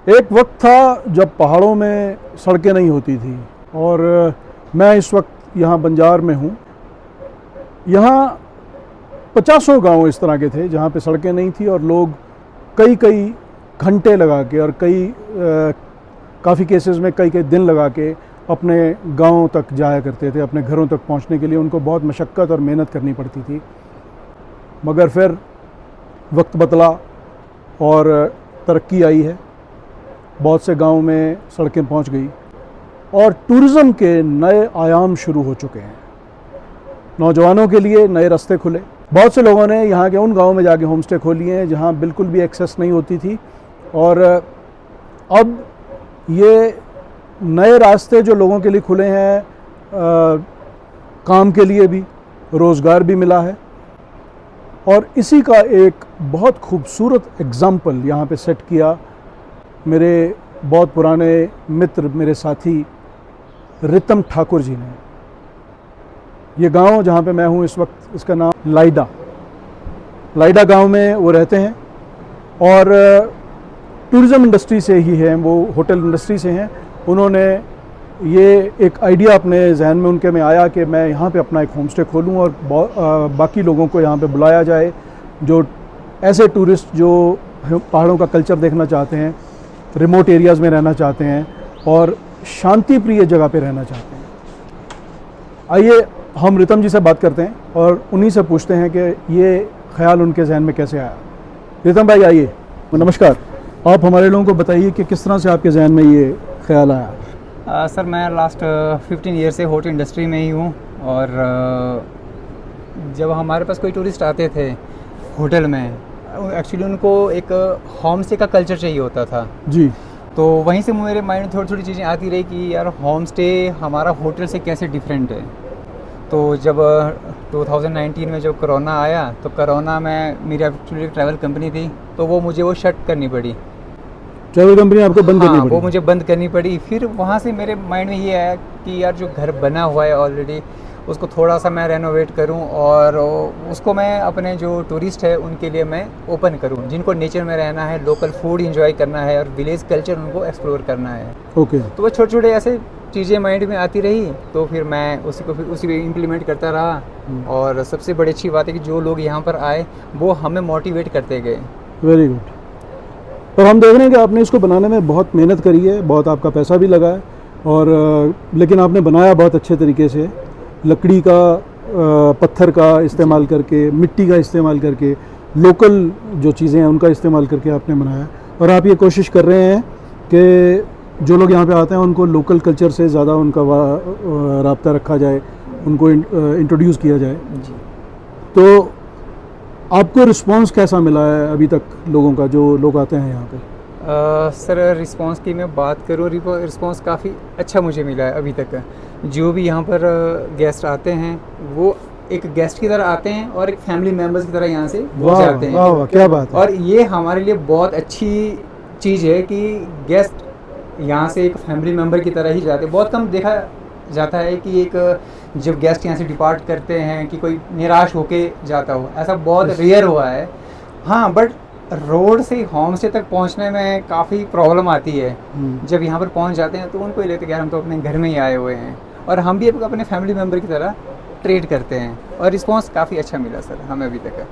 एक वक्त था जब पहाड़ों में सड़कें नहीं होती थी और मैं इस वक्त यहाँ बंजार में हूँ। यहाँ 50 गांव इस तरह के थे जहाँ पे सड़कें नहीं थी और लोग कई कई घंटे लगा के और काफ़ी केसेस में कई कई दिन लगा के अपने गाँव तक जाया करते थे। अपने घरों तक पहुँचने के लिए उनको बहुत मशक्क़त और मेहनत करनी पड़ती थी। मगर फिर वक्त बदला और तरक्की आई है, बहुत से गांव में सड़कें पहुंच गई और टूरिज़्म के नए आयाम शुरू हो चुके हैं। नौजवानों के लिए नए रास्ते खुले। बहुत से लोगों ने यहाँ के उन गांवों में जाके होम स्टे खोली हैं जहाँ बिल्कुल भी एक्सेस नहीं होती थी और अब ये नए रास्ते जो लोगों के लिए खुले हैं, काम के लिए भी, रोज़गार भी मिला है। और इसी का एक बहुत खूबसूरत एग्ज़ाम्पल यहाँ पे सेट किया मेरे बहुत पुराने मित्र, मेरे साथी रितम ठाकुर जी ने। ये गांव जहाँ पे मैं हूँ इस वक्त, इसका नाम लाइडा गांव में वो रहते हैं और टूरिज़्म इंडस्ट्री से ही हैं, वो होटल इंडस्ट्री से हैं। उन्होंने ये एक आइडिया अपने जहन में उनके में आया कि मैं यहाँ पे अपना एक होम स्टे खोलूँ और बाकी लोगों को यहाँ पे बुलाया जाए जो ऐसे टूरिस्ट जो पहाड़ों का कल्चर देखना चाहते हैं, रिमोट एरियाज़ में रहना चाहते हैं और शांति प्रिय जगह पे रहना चाहते हैं। आइए हम रितम जी से बात करते हैं और उन्हीं से पूछते हैं कि ये ख्याल उनके जहन में कैसे आया। रितम भाई आइए। नमस्कार, आप हमारे लोगों को बताइए कि किस तरह से आपके जहन में ये ख्याल आया। सर मैं लास्ट 15 ईयर से होटल इंडस्ट्री में ही हूँ और जब हमारे पास कोई टूरिस्ट आते थे होटल में, एक्चुअली उनको एक होम स्टे का कल्चर चाहिए होता था जी। तो वहीं से मेरे माइंड में थोड़ी थोड़ी चीज़ें आती रही कि यार होम स्टे हमारा होटल से कैसे डिफरेंट है। तो जब 2019 में जब कोरोना आया तो कोरोना में मेरी एक्चुअली ट्रैवल कंपनी थी तो मुझे वो शट करनी पड़ी। ट्रैवल कंपनी आपको बंद करनी पड़ी? वो मुझे बंद करनी पड़ी। फिर वहाँ से मेरे माइंड में ये आया कि यार जो घर बना हुआ है ऑलरेडी उसको थोड़ा सा मैं रेनोवेट करूं और उसको मैं अपने जो टूरिस्ट है उनके लिए मैं ओपन करूं, जिनको नेचर में रहना है, लोकल फूड एंजॉय करना है और विलेज कल्चर उनको एक्सप्लोर करना है। ओके। तो वो छोटे छोटे ऐसे चीज़ें माइंड में आती रही तो फिर मैं उसी पे इम्प्लीमेंट करता रहा और सबसे बड़ी अच्छी बात है कि जो लोग यहाँ पर आए वो हमें मोटिवेट करते गए। Very good. और हम देख रहे हैं कि आपने इसको बनाने में बहुत मेहनत करी है, बहुत आपका पैसा भी लगा है और लेकिन आपने बनाया बहुत अच्छे तरीके से, लकड़ी का, पत्थर का इस्तेमाल करके, मिट्टी का इस्तेमाल करके, लोकल जो चीज़ें हैं उनका इस्तेमाल करके आपने बनाया। और आप ये कोशिश कर रहे हैं कि जो लोग यहाँ पे आते हैं उनको लोकल कल्चर से ज़्यादा उनका राब्ता रखा जाए, उनको इंट्रोड्यूस किया जाए जी। तो आपको रिस्पांस कैसा मिला है अभी तक लोगों का, जो लोग आते हैं यहाँ पे? सर रिस्पांस की मैं बात करूँ, रिस्पांस काफ़ी अच्छा मुझे मिला है अभी तक। जो भी यहाँ पर गेस्ट आते हैं वो एक गेस्ट की तरह आते हैं और एक फैमिली मेम्बर्स की तरह यहाँ से जाते हैं। वाह, क्या बात है। और ये हमारे लिए बहुत अच्छी चीज़ है कि गेस्ट यहाँ से एक फैमिली मेम्बर की तरह ही जाते हैं। बहुत कम देखा जाता है कि एक जब गेस्ट यहाँ से डिपार्ट करते हैं कि कोई निराश होके जाता हो, ऐसा बहुत रेयर हुआ है। हाँ, बट रोड से होम स्टे तक पहुँचने में काफ़ी प्रॉब्लम आती है। जब यहाँ पर पहुँच जाते हैं तो उनको ही लगता है कि यार हम तो अपने घर में ही आए हुए हैं और हम भी अपने फैमिली मेम्बर की तरह ट्रीट करते हैं और रिस्पांस काफ़ी अच्छा मिला सर हमें अभी तक।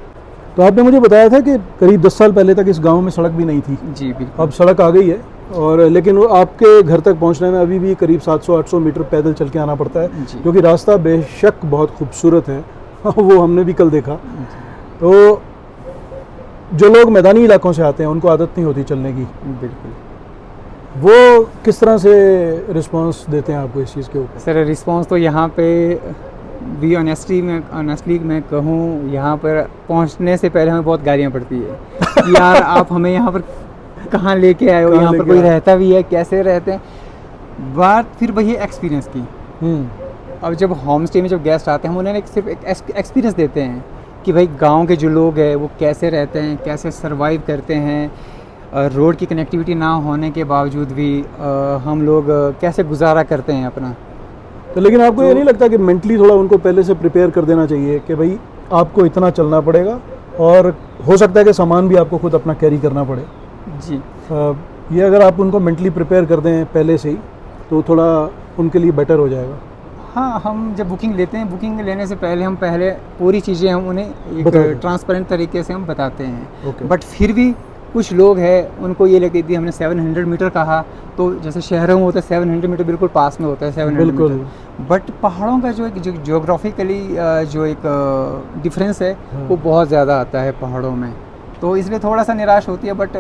तो आपने मुझे बताया था कि करीब 10 साल पहले तक इस गांव में सड़क भी नहीं थी। जी बिल्कुल। अब सड़क आ गई है और लेकिन वो आपके घर तक पहुंचने में अभी भी करीब 700-800 मीटर पैदल चल के आना पड़ता है, क्योंकि रास्ता बेशक बहुत खूबसूरत है वो हमने भी कल देखा। तो जो लोग मैदानी इलाकों से आते हैं उनको आदत नहीं होती चलने की, बिल्कुल, वो किस तरह से रिस्पांस देते हैं आपको इस चीज़ के ऊपर? सर रिस्पांस तो यहाँ पे भी ऑनेस्टली मैं कहूँ, यहाँ पर पहुँचने से पहले हमें बहुत गालियाँ पड़ती है कि यार आप हमें यहाँ पर कहाँ लेके आए हो, यहाँ पर कोई रहता भी है, कैसे रहते हैं। बात फिर वही एक्सपीरियंस की। अब जब होम स्टे में जब गेस्ट आते हैं हम उन्हें सिर्फ एक एक्सपीरियंस देते हैं कि भाई गांव के जो लोग हैं वो कैसे रहते हैं, कैसे सरवाइव करते हैं, रोड की कनेक्टिविटी ना होने के बावजूद भी हम लोग कैसे गुजारा करते हैं अपना। तो लेकिन आपको ये नहीं लगता कि मेंटली थोड़ा उनको पहले से प्रिपेयर कर देना चाहिए कि भाई आपको इतना चलना पड़ेगा और हो सकता है कि सामान भी आपको खुद अपना कैरी करना पड़े? जी ये अगर आप उनको मेंटली प्रिपेयर कर दें पहले से ही तो थोड़ा उनके लिए बेटर हो जाएगा। हाँ, हम जब बुकिंग लेते हैं, बुकिंग लेने से पहले हम पहले पूरी चीज़ें हम उन्हें एक बता दें। ट्रांसपेरेंट तरीके से हम बताते हैं। ओके। बट फिर भी कुछ लोग हैं, उनको ये लगती थी हमने 700 मीटर कहा, तो जैसे शहरों में होता है 700 मीटर बिल्कुल पास में होता है 700 बिल्कुल। मीटर, बट पहाड़ों का जो एक जो जियोग्राफिकली जो एक डिफरेंस है हाँ। वो बहुत ज़्यादा आता है पहाड़ों में, तो इसलिए थोड़ा सा निराश होती है। बट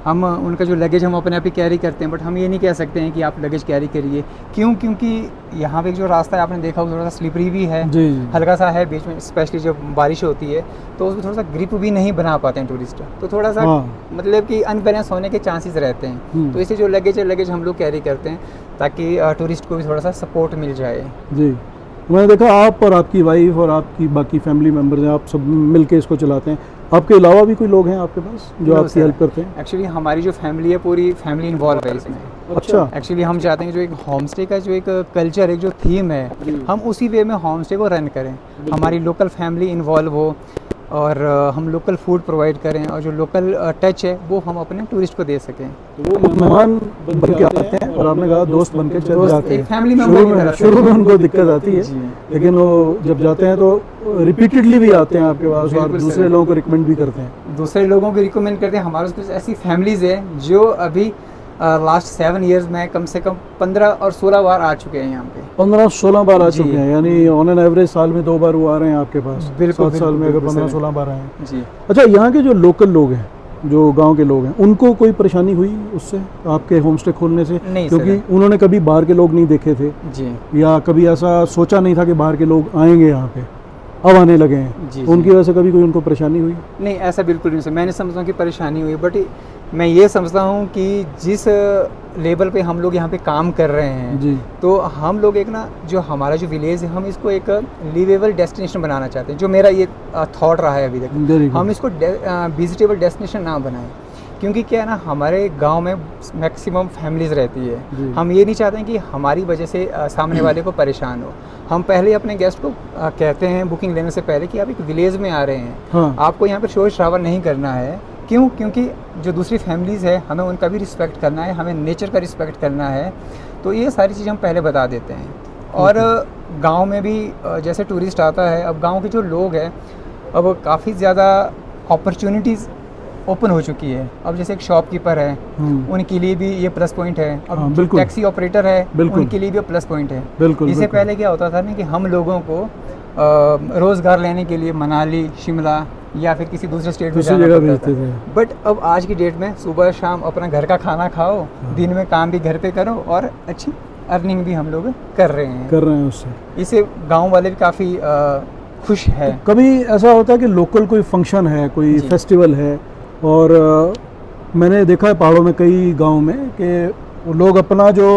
हम उनका जो लगेज हम अपने आप ही कैरी करते हैं, बट हम ये नहीं कह सकते हैं कि आप लगेज कैरी करिए। क्यों? क्योंकि यहाँ पे जो रास्ता है आपने देखा वो थोड़ा सा स्लिपरी भी है, जी जी। हल्का सा है बीच में, स्पेशली जब बारिश होती है तो उसमें थोड़ा सा ग्रिप भी नहीं बना पाते हैं टूरिस्ट, तो थोड़ा सा हाँ। मतलब कि अनबैलेंस होने के चांसेस रहते हैं। तो इससे जो लगेज है, लगेज हम लोग कैरी करते हैं ताकि टूरिस्ट को भी थोड़ा सा सपोर्ट मिल जाए। जी, मैंने देखा आप और आपकी वाइफ और आपकी बाकी फैमिली मेम्बर्स हैं, आप सब मिल के इसको चलाते हैं। आपके अलावा भी कोई लोग हैं आपके पास जो आपकी हेल्प करते हैं? एक्चुअली हमारी जो फैमिली है पूरी फैमिली इन्वॉल्व है इसमें। अच्छा। एक्चुअली हम चाहते हैं जो एक होम स्टे का जो एक कल्चर, एक जो थीम है, हम उसी वे में होम स्टे को रन करें। हमारी लोकल फैमिली इन्वॉल्व हो और हम लोकल फूड प्रोवाइड करें, और जो लोकल टच है वो हम अपने टूरिस्ट को दे सकें। तो वो मेहमान बन के आते हैं और आपने कहा दोस्त बन के चले दोस्त, जाते एक हैं। फैमिली मेंबर की तरह से। शुरू में उनको दिक्कत आती है, जी। लेकिन वो जब जाते हैं तो रिपीटेडली भी आते हैं आपके पास और बिल्कुल दूसरे सर। लोगों को रिकमेंड भी करते हैं। दूसरे लोगों को रिकमेंड करते हैं। हमारे कुछ ऐसी फैमिलीज़ हैं जो अभी लास्ट 7 ईयर्स में कम से कम 15 और 16 बार आ चुके हैं यहाँ पे। 15-16 बार आ जी। चुके हैं, यानी ऑन एन एवरेज साल में 2 बार वो आ रहे हैं आपके पास। बिल्कुल, 7 साल में अगर बिल्कुल, 15-16 बार आए हैं। जी। अच्छा, यहाँ के जो लोकल लोग हैं, जो गांव के लोग हैं, उनको कोई परेशानी हुई उससे, आपके होम स्टे खोलने से? नहीं क्योंकि सर। उन्होंने कभी बाहर के लोग नहीं देखे थे जी या कभी ऐसा सोचा नहीं था कि बाहर के लोग आएंगे यहाँ पे, अब आने लगे हैं। जी, उनकी वजह से कभी कोई उनको परेशानी हुई? नहीं, ऐसा बिल्कुल नहीं सर। मैं नहीं समझता हूँ कि परेशानी हुई, बट मैं ये समझता हूँ कि जिस लेवल पे हम लोग यहाँ पे काम कर रहे हैं, जी। तो हम लोग एक ना, जो हमारा जो विलेज है, हम इसको एक लिवेबल डेस्टिनेशन बनाना चाहते हैं। जो मेरा ये थॉट रहा है अभी तक, Very good. हम इसको विजिटेबल डेस्टिनेशन ना बनाएं। क्योंकि क्या है ना, हमारे गांव में मैक्सिमम फैमिलीज़ रहती जी। है। हम ये नहीं चाहते हैं कि हमारी वजह से सामने वाले को परेशान हो। हम पहले अपने गेस्ट को कहते हैं बुकिंग लेने से पहले कि आप एक विलेज में आ रहे हैं, हाँ। आपको यहाँ पर शोर शराबा नहीं करना है। क्यों? क्योंकि जो दूसरी फैमिलीज़ है, हमें उनका भी रिस्पेक्ट करना है, हमें नेचर का रिस्पेक्ट करना है। तो ये सारी चीज़ें हम पहले बता देते हैं। और गांव में भी जैसे टूरिस्ट आता है, अब गांव के जो लोग हैं, अब काफ़ी ज़्यादा अपॉर्चुनिटीज़ ओपन हो चुकी है। अब जैसे एक शॉपकीपर है, उनके लिए भी ये प्लस पॉइंट है। हाँ, अब बिल्कुल। टैक्सी ऑपरेटर है, बिल्कुल। उनके लिए भी प्लस पॉइंट है। बिल्कुल, इससे बिल्कुल। पहले क्या होता था ना कि हम लोगों को रोज़गार लेने के लिए मनाली, शिमला या फिर किसी दूसरे स्टेट में दूसरी जाना जगह पड़ता भेजते था। थे। बट अब आज की डेट में सुबह शाम अपना घर का खाना खाओ, दिन में काम भी घर पे करो, और अच्छी अर्निंग भी हम लोग कर रहे हैं उससे। इससे गांव वाले भी काफ़ी खुश है। कभी ऐसा होता है कि लोकल कोई फंक्शन है, कोई जी। फेस्टिवल है, और मैंने देखा है पहाड़ों में कई गांव में कि वो लोग अपना जो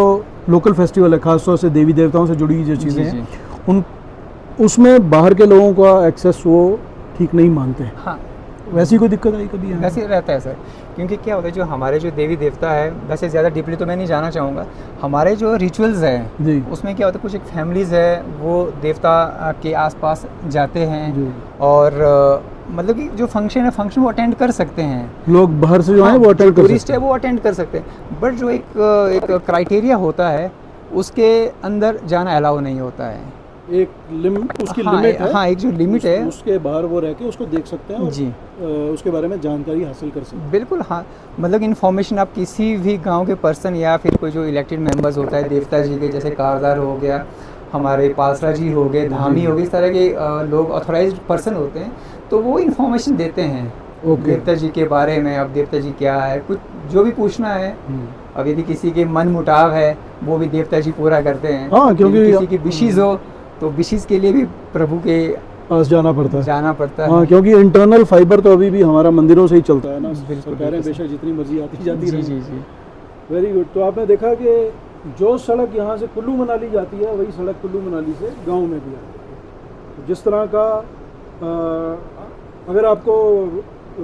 लोकल फेस्टिवल है, खासतौर से देवी देवताओं से जुड़ी जो चीज़ें जी, हैं, उन उसमें बाहर के लोगों का एक्सेस वो ठीक नहीं मानते। हाँ, वैसी कोई दिक्कत आई कभी यहाँ? वैसे रहता है सर। क्योंकि क्या होता है, जो हमारे जो देवी देवता है, वैसे ज़्यादा डीपली तो मैं नहीं जाना चाहूँगा, हमारे जो रिचुअल्स हैं जी। उसमें क्या होता है, कुछ एक फैमिलीज़ है वो देवता के आसपास जाते हैं, जी। और मतलब कि जो फंक्शन है, फंक्शन वो अटेंड कर सकते हैं। लोग बाहर से जो हैं वो अटेंड कर टूरिस्ट सकते है हैं। वो अटेंड कर सकते हैं, बट जो एक क्राइटेरिया होता है उसके अंदर जाना अलाउ नहीं होता है। एक उसकी हाँ, लिमिट है। हाँ, एक जो लिमिट है, उसके बाहर वो रह के उसको देख सकते हैं और जी उसके बारे में जानकारी हासिल कर सकते हैं। बिल्कुल। हाँ, मतलब इन्फॉर्मेशन आप किसी भी गांव के पर्सन या फिर कोई जो इलेक्टेड मेंबर्स होता है देवता जी के, जैसे कारदार हो गया, हमारे पालसरा जी हो गए, धामी हो गए, इस तरह के लोग ऑथोराइज्ड पर्सन होते हैं, तो वो इन्फॉर्मेशन देते हैं देवता जी के बारे में। अब देवता जी क्या है, कुछ जो भी पूछना है, अब यदि किसी के मन मुटाव है वो भी देवता जी पूरा करते हैं। हाँ, क्योंकि यदि किसी की विशेष हो तो विशेष के लिए भी प्रभु के पास जाना पड़ता है। हाँ, है। क्योंकि इंटरनल फाइबर तो अभी भी हमारा मंदिरों से ही चलता है ना। बिल्कुल, सरकारें बिल्कुल। बेशक जितनी मर्जी आती जाती जी रही। जी जी वेरी गुड। तो आपने देखा कि जो सड़क यहाँ से कुल्लू मनाली जाती है, वही सड़क कुल्लू मनाली से गांव में भी आती है। तो जिस तरह का अगर आपको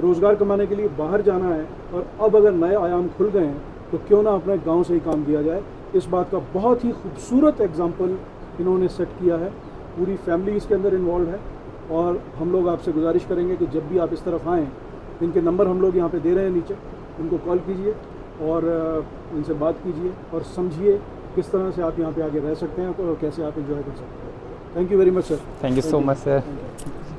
रोज़गार कमाने के लिए बाहर जाना है, और अब अगर नए आयाम खुल गए हैं, तो क्यों ना अपने गांव से ही काम किया जाए। इस बात का बहुत ही खूबसूरत एग्जाम्पल इन्होंने सेट किया है। पूरी फैमिली इसके अंदर इन्वॉल्व है, और हम लोग आपसे गुजारिश करेंगे कि जब भी आप इस तरफ आएँ, इनके नंबर हम लोग यहाँ पे दे रहे हैं नीचे, उनको कॉल कीजिए और उनसे बात कीजिए और समझिए किस तरह से आप यहाँ पे आगे रह सकते हैं और कैसे आप एंजॉय कर सकते हैं। Thank you very much sir. Thank you so much sir. Thank you.